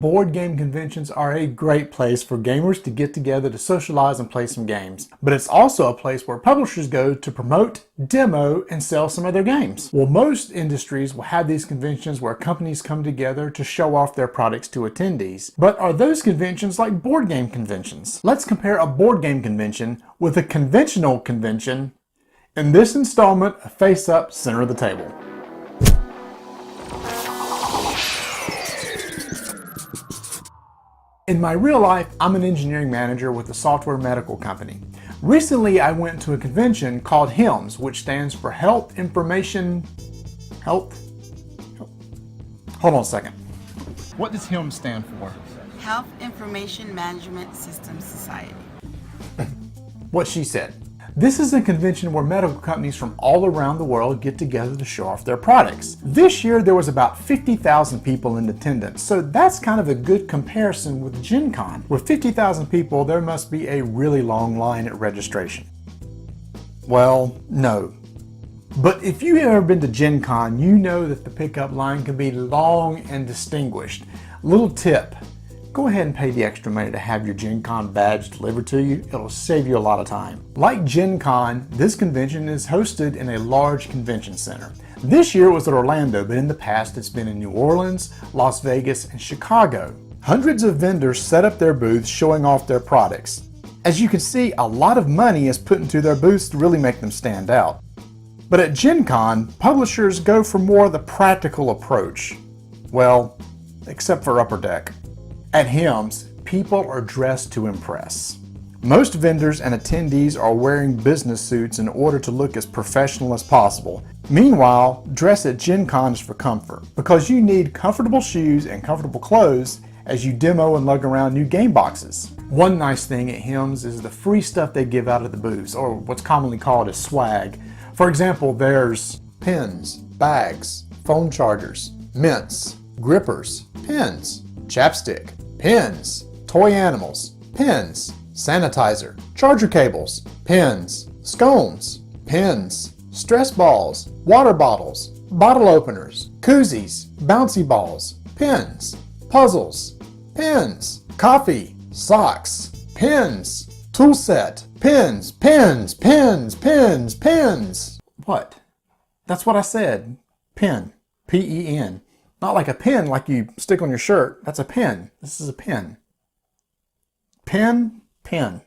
Board game conventions are a great place for gamers to get together to socialize and play some games. But it's also a place where publishers go to promote, demo, and sell some of their games. Well, most industries will have these conventions where companies come together to show off their products to attendees. But are those conventions like board game conventions? Let's compare a board game convention with a conventional convention in this installment of Face Up, Center of the Table. In my real life, I'm an engineering manager with a software medical company. Recently, I went to a convention called HIMSS, which stands for Hold on a second. What does HIMSS stand for? Health Information Management Systems Society. What she said. This is a convention where medical companies from all around the world get together to show off their products. This year there was about 50,000 people in attendance, so that's kind of a good comparison with GenCon. With 50,000 people, there must be a really long line at registration. Well, no. But if you've ever been to GenCon, you know that the pickup line can be long and distinguished. Little tip. Go ahead and pay the extra money to have your GenCon badge delivered to you. It'll save you a lot of time. Like GenCon, this convention is hosted in a large convention center. This year it was at Orlando, but in the past it's been in New Orleans, Las Vegas, and Chicago. Hundreds of vendors set up their booths showing off their products. As you can see, a lot of money is put into their booths to really make them stand out. But at GenCon, publishers go for more of the practical approach. Well, except for Upper Deck. At HIMSS, people are dressed to impress. Most vendors and attendees are wearing business suits in order to look as professional as possible. Meanwhile, dress at GenCon is for comfort, because you need comfortable shoes and comfortable clothes as you demo and lug around new game boxes. One nice thing at HIMSS is the free stuff they give out at the booths, or what's commonly called as swag. For example, there's pens, bags, phone chargers, mints, grippers, pens, chapstick, pins, toy animals, pins, sanitizer, charger cables, pins, scones, pins, stress balls, water bottles, bottle openers, koozies, bouncy balls, pins, puzzles, pins, coffee, socks, pins, tool set, pins, pins, pins, pins, pins. What? That's what I said. Pen. P-E-N. Not like a pin like you stick on your shirt. That's a pen. This is a pen. Pen, pen.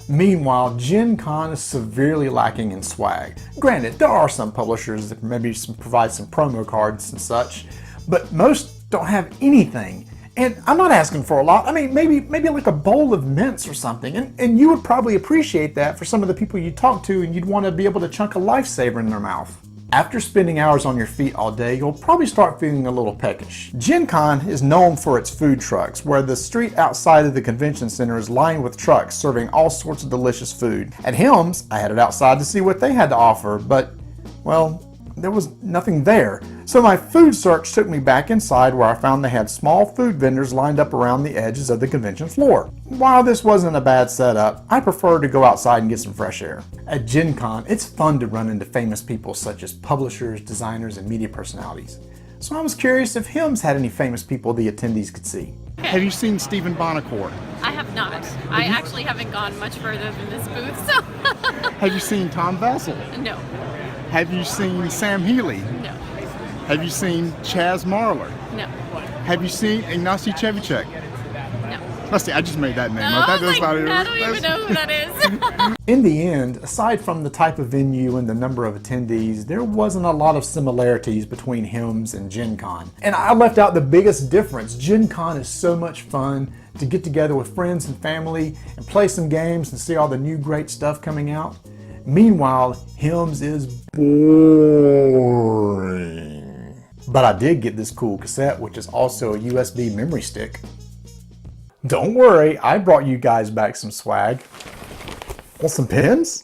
Meanwhile, GenCon is severely lacking in swag. Granted, there are some publishers that maybe provide some promo cards and such, but most don't have anything. And I'm not asking for a lot. I mean, maybe like a bowl of mints or something. And you would probably appreciate that for some of the people you talk to, and you'd want to be able to chunk a lifesaver in their mouth. After spending hours on your feet all day, you'll probably start feeling a little peckish. GenCon is known for its food trucks, where the street outside of the convention center is lined with trucks serving all sorts of delicious food. At HIMSS, I headed outside to see what they had to offer, but, well, there was nothing there. So my food search took me back inside, where I found they had small food vendors lined up around the edges of the convention floor. While this wasn't a bad setup, I preferred to go outside and get some fresh air. At GenCon, it's fun to run into famous people such as publishers, designers, and media personalities. So I was curious if HIMSS had any famous people the attendees could see. Have you seen Stephen Bonacore? I have not. I actually haven't gone much further than this booth, so. Have you seen Tom Vassell? No. Have you seen Sam Healy? No. Have you seen Chaz Marler? No. Have you seen Ignacy Trzewiczek? No. Let's see, I just made that name No, up. I don't even know who that is. In the end, aside from the type of venue and the number of attendees, there wasn't a lot of similarities between HIMSS and GenCon. And I left out the biggest difference. GenCon is so much fun to get together with friends and family and play some games and see all the new great stuff coming out. Meanwhile, HIMSS is boring. But I did get this cool cassette, which is also a USB memory stick. Don't worry, I brought you guys back some swag. Want some pins?